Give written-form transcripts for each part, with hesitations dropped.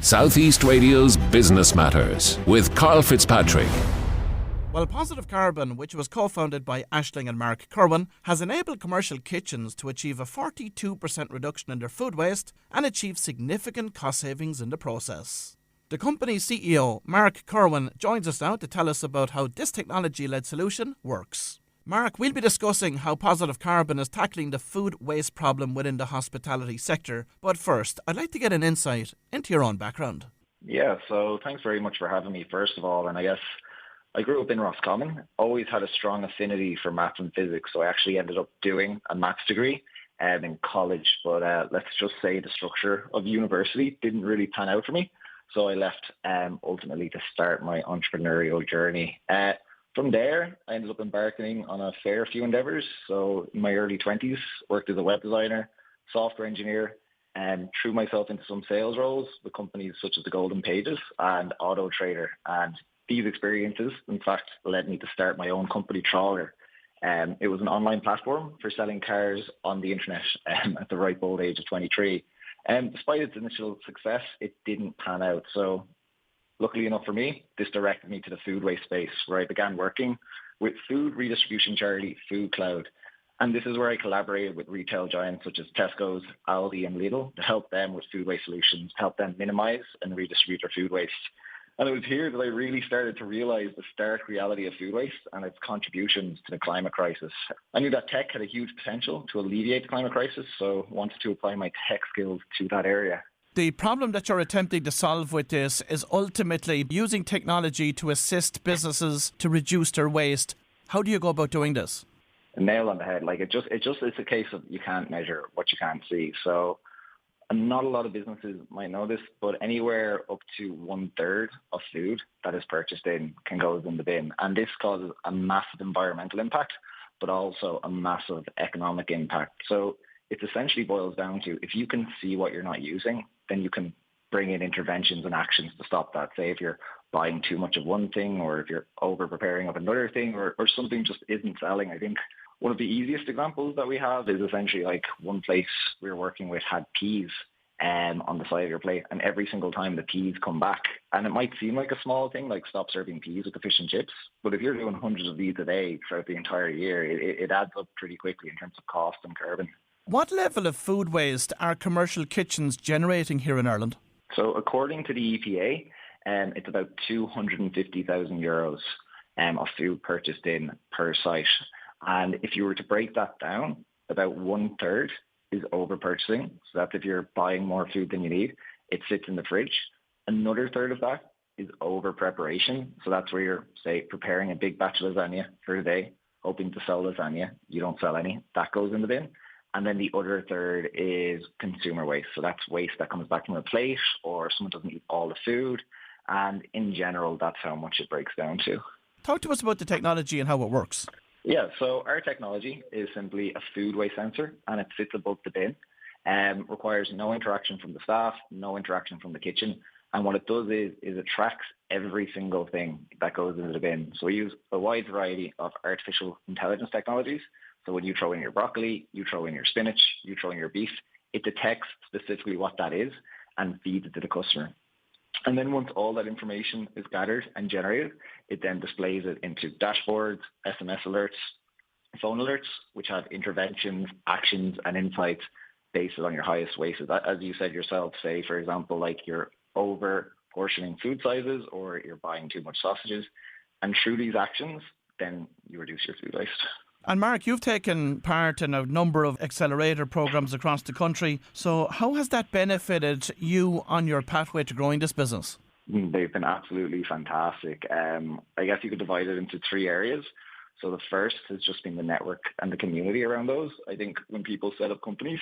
Southeast Radio's Business Matters with Karl Fitzpatrick. Well, Positive Carbon, which was co-founded by Aisling and Mark Kirwan, has enabled commercial kitchens to achieve a 42% reduction in their food waste and achieve significant cost savings in the process. The company's CEO, Mark Kirwan, joins us now to tell us about how this technology-led solution works. Mark, we'll be discussing how Positive Carbon is tackling the food waste problem within the hospitality sector. But first, I'd like to get an insight into your own background. Yeah, so thanks very much for having me, first of all. And I guess I grew up in Roscommon, always had a strong affinity for maths and physics, so I actually ended up doing a maths degree in college. But let's just say the structure of university didn't really pan out for me. So I left ultimately to start my entrepreneurial journey. From there, I ended up embarking on a fair few endeavors. So in my early 20s, worked as a web designer, software engineer, and threw myself into some sales roles with companies such as the Golden Pages and Auto Trader. And these experiences, in fact, led me to start my own company, Trawler. It was an online platform for selling cars on the internet at the ripe old age of 23. And despite its initial success, it didn't pan out. So luckily enough for me, this directed me to the food waste space, where I began working with food redistribution charity Food Cloud. And this is where I collaborated with retail giants such as Tesco's, Aldi and Lidl to help them with food waste solutions, help them minimize and redistribute their food waste. And it was here that I really started to realize the stark reality of food waste and its contributions to the climate crisis. I knew that tech had a huge potential to alleviate the climate crisis, so wanted to apply my tech skills to that area. The problem that you're attempting to solve with this is ultimately using technology to assist businesses to reduce their waste. How do you go about doing this? A nail on the head. Like it's a case of you can't measure what you can't see. So not a lot of businesses might know this, but anywhere up to 1/3 of food that is purchased in can go in the bin. And this causes a massive environmental impact, but also a massive economic impact. So it essentially boils down to, if you can see what you're not using, then you can bring in interventions and actions to stop that. Say if you're buying too much of one thing, or if you're over preparing of another thing, or something just isn't selling. I think one of the easiest examples that we have is essentially like one place we were working with had peas on the side of your plate, and every single time the peas come back, and it might seem like a small thing, like stop serving peas with the fish and chips, but if you're doing hundreds of these a day throughout the entire year, it adds up pretty quickly in terms of cost and carbon. What level of food waste are commercial kitchens generating here in Ireland? So according to the EPA, it's about €250,000 of food purchased in per site. And if you were to break that down, about 1/3 is over purchasing. So that's if you're buying more food than you need. It sits in the fridge. Another third of that is over preparation. So that's where you're, say, preparing a big batch of lasagna for a day, hoping to sell lasagna. You don't sell any. That goes in the bin. And then the other third is consumer waste. So that's waste that comes back from a plate, or someone doesn't eat all the food. And in general, that's how much it breaks down to. Talk to us about the technology and how it works. Yeah, so our technology is simply a food waste sensor, and it sits above the bin. Requires no interaction from the staff, no interaction from the kitchen. And what it does is it tracks every single thing that goes into the bin. So we use a wide variety of artificial intelligence technologies. So when you throw in your broccoli, you throw in your spinach, you throw in your beef, it detects specifically what that is and feeds it to the customer. And then once all that information is gathered and generated, it then displays it into dashboards, SMS alerts, phone alerts, which have interventions, actions, and insights based on your highest wastes. As you said yourself, say, for example, like you're over portioning food sizes, or you're buying too much sausages. And through these actions, then you reduce your food waste. And Mark, you've taken part in a number of accelerator programs across the country. So how has that benefited you on your pathway to growing this business? They've been absolutely fantastic. I guess you could divide it into 3 areas. So the first has just been the network and the community around those. I think when people set up companies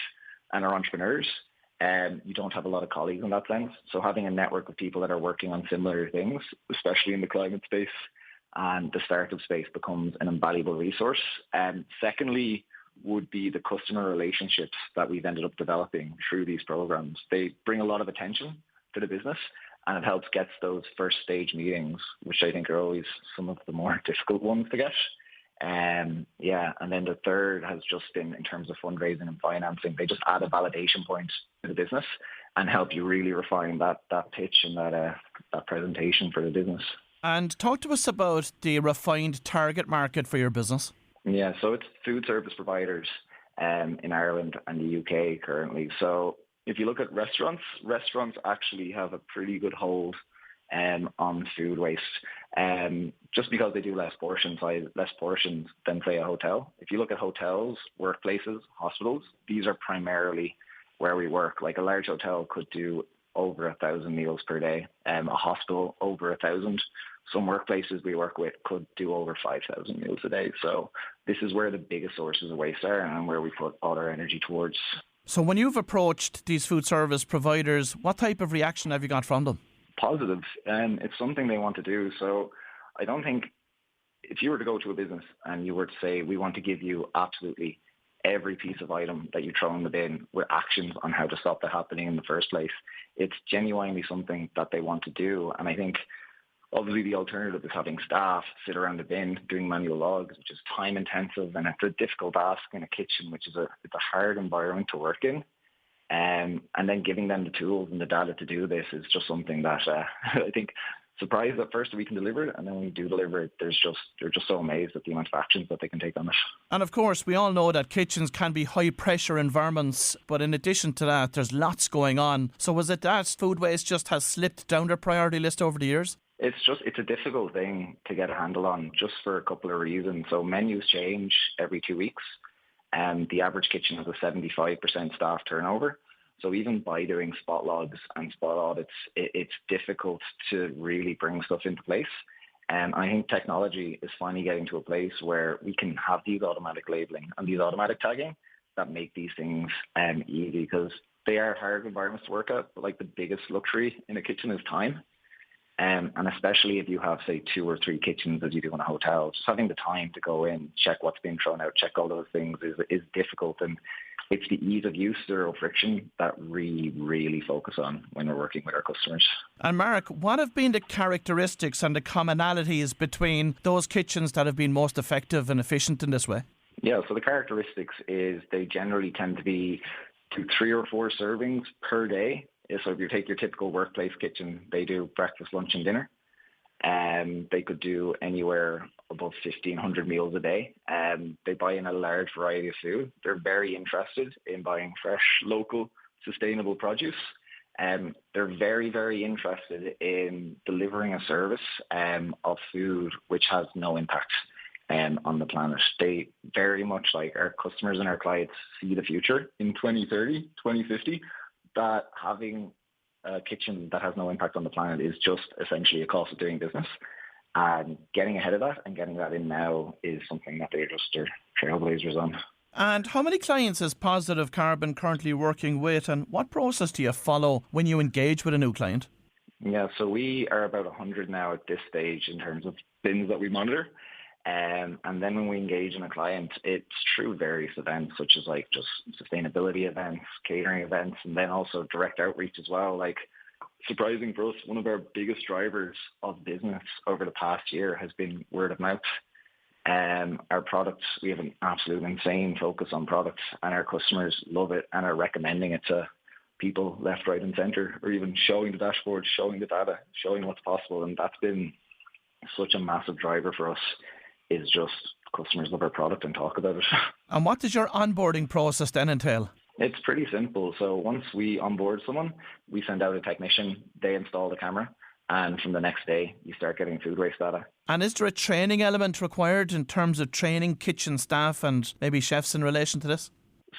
and are entrepreneurs, you don't have a lot of colleagues in that sense. So having a network of people that are working on similar things, especially in the climate space and the startup space, becomes an invaluable resource. And secondly would be the customer relationships that we've ended up developing through these programs. They bring a lot of attention to the business, and it helps get those first stage meetings, which I think are always some of the more difficult ones to get. And then the third has just been in terms of fundraising and financing. They just add a validation point to the business, and help you really refine that pitch and that presentation for the business. And talk to us about the refined target market for your business. Yeah, so it's food service providers in Ireland and the UK currently. So if you look at restaurants actually have a pretty good hold on food waste, just because they do less portions than, say, a hotel. If you look at hotels, workplaces, hospitals, these are primarily where we work. Like a large hotel could do over 1,000 meals per day, a hospital over 1,000. Some workplaces we work with could do over 5,000 meals a day. So this is where the biggest sources of waste are and where we put all our energy towards. So when you've approached these food service providers, what type of reaction have you got from them? Positive. It's something they want to do. So I don't think if you were to go to a business and you were to say, we want to give you absolutely every piece of item that you throw in the bin with actions on how to stop that happening in the first place, it's genuinely something that they want to do. And I think obviously the alternative is having staff sit around the bin doing manual logs, which is time intensive, and it's a difficult task in a kitchen, which is it's a hard environment to work in. And then giving them the tools and the data to do this is just something that I think surprised at first that we can deliver it, and then when we do deliver it, they're just so amazed at the amount of actions that they can take on it. And of course, we all know that kitchens can be high pressure environments, but in addition to that, there's lots going on. So was it that food waste just has slipped down their priority list over the years? It's a difficult thing to get a handle on, just for a couple of reasons. So menus change every 2 weeks, and the average kitchen has a 75% staff turnover. So even by doing spot logs and spot audits, it's difficult to really bring stuff into place. And I think technology is finally getting to a place where we can have these automatic labeling and these automatic tagging that make these things easy, because they are hard environments to work at. But like the biggest luxury in a kitchen is time. And especially if you have, say, 2 or 3 kitchens as you do in a hotel, just having the time to go in, check what's being thrown out, check all those things is difficult. And it's the ease of use, zero friction, that we really focus on when we're working with our customers. And Mark, what have been the characteristics and the commonalities between those kitchens that have been most effective and efficient in this way? Yeah, so the characteristics is they generally tend to be 3 or 4 servings per day. So if you take your typical workplace kitchen, they do breakfast, lunch and dinner. They could do anywhere above 1,500 meals a day. They buy in a large variety of food. They're very interested in buying fresh, local, sustainable produce. They're very, very interested in delivering a service of food which has no impact on the planet. They very much, like our customers and our clients, see the future in 2030, 2050, that having a kitchen that has no impact on the planet is just essentially a cost of doing business. And getting ahead of that and getting that in now is something that they're trailblazers on. And how many clients is Positive Carbon currently working with, and what process do you follow when you engage with a new client? Yeah, so we are about 100 now at this stage in terms of bins that we monitor. And then when we engage in a client, it's through various events, such as like just sustainability events, catering events, and then also direct outreach as well. Like, surprising for us, one of our biggest drivers of business over the past year has been word of mouth. Our products, we have an absolute insane focus on products, and our customers love it and are recommending it to people left, right and centre, or even showing the dashboard, showing the data, showing what's possible. And that's been such a massive driver for us, is just customers love our product and talk about it. And what does your onboarding process then entail? It's pretty simple. So once we onboard someone, we send out a technician, they install the camera, and from the next day, you start getting food waste data. And is there a training element required in terms of training kitchen staff and maybe chefs in relation to this?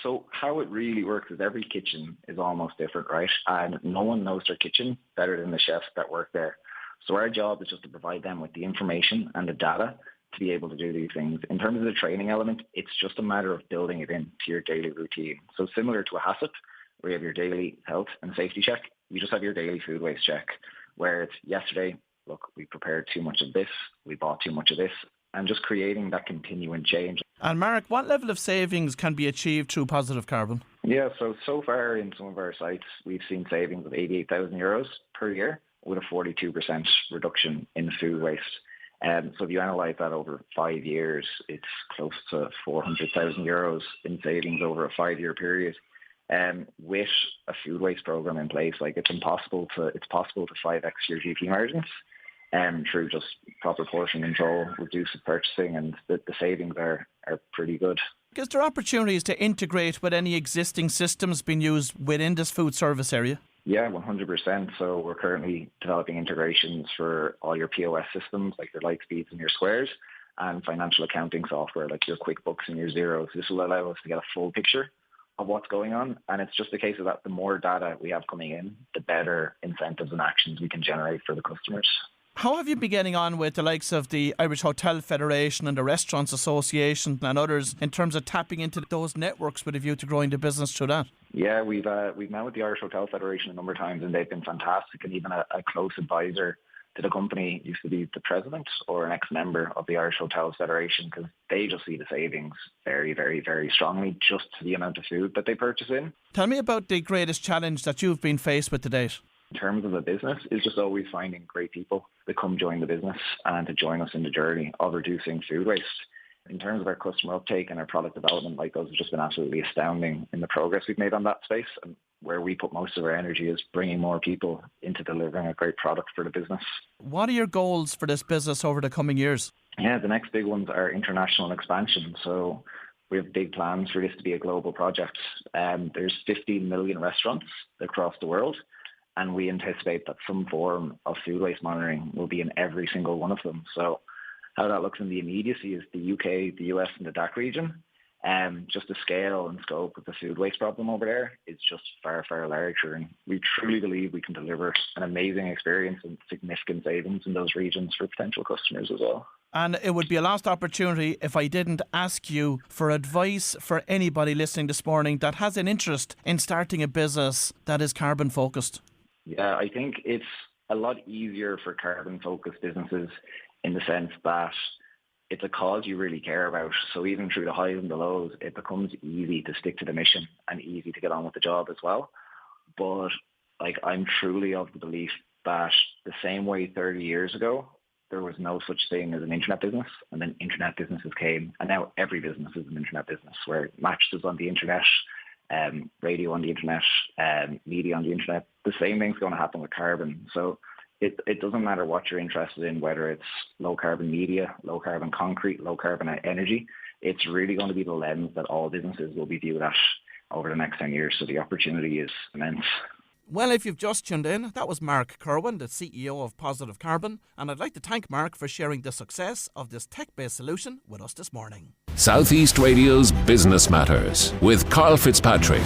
So how it really works is every kitchen is almost different, right? And no one knows their kitchen better than the chefs that work there. So our job is just to provide them with the information and the data to be able to do these things. In terms of the training element, it's just a matter of building it into your daily routine. So similar to a HACCP, where you have your daily health and safety check, you just have your daily food waste check, where it's yesterday, look, we prepared too much of this, we bought too much of this, and just creating that continuing change. And Mark, what level of savings can be achieved through Positive Carbon? Yeah, so far in some of our sites, we've seen savings of €88,000 per year with a 42% reduction in food waste. So if you analyse that over 5 years, it's close to €400,000 in savings over a 5-year period. with a food waste program in place, like it's possible to 5x your GP margins through just proper portion control, reduced purchasing, and the savings are pretty good. Is there opportunities to integrate with any existing systems being used within this food service area? Yeah, 100%. So we're currently developing integrations for all your POS systems, like your Lightspeeds and your Squares, and financial accounting software, like your QuickBooks and your Xeros. This will allow us to get a full picture of what's going on. And it's just a case of that the more data we have coming in, the better incentives and actions we can generate for the customers. How have you been getting on with the likes of the Irish Hotel Federation and the Restaurants Association and others in terms of tapping into those networks with a view to growing the business through that? Yeah, we've met with the Irish Hotel Federation a number of times, and they've been fantastic. And even a close advisor to the company used to be the president or an ex-member of the Irish Hotels Federation, because they just see the savings very, very, very strongly just to the amount of food that they purchase in. Tell me about the greatest challenge that you've been faced with to date. In terms of the business, is just always finding great people that come join the business and to join us in the journey of reducing food waste. In terms of our customer uptake and our product development, like those have just been absolutely astounding in the progress we've made on that space. And where we put most of our energy is bringing more people into delivering a great product for the business. What are your goals for this business over the coming years? Yeah, the next big ones are international expansion. So we have big plans for this to be a global project. There's 15 million restaurants across the world, and we anticipate that some form of food waste monitoring will be in every single one of them. So how that looks in the immediacy is the UK, the US and the DACH region. Just the scale and scope of the food waste problem over there is just far, far larger. And we truly believe we can deliver an amazing experience and significant savings in those regions for potential customers as well. And it would be a lost opportunity if I didn't ask you for advice for anybody listening this morning that has an interest in starting a business that is carbon focused. Yeah, I think it's a lot easier for carbon-focused businesses in the sense that it's a cause you really care about. So even through the highs and the lows, it becomes easy to stick to the mission and easy to get on with the job as well. But I'm truly of the belief that the same way 30 years ago, there was no such thing as an internet business, and then internet businesses came, and now every business is an internet business, where mattresses on the internet, radio on the internet, media on the internet. The same thing's going to happen with carbon. So it doesn't matter what you're interested in, whether it's low carbon media, low carbon concrete, low carbon energy. It's really going to be the lens that all businesses will be viewed at over the next 10 years. So the opportunity is immense. Well, if you've just tuned in, that was Mark Kirwan, the CEO of Positive Carbon, and I'd like to thank Mark for sharing the success of this tech-based solution with us this morning. Southeast Radio's Business Matters with Karl Fitzpatrick.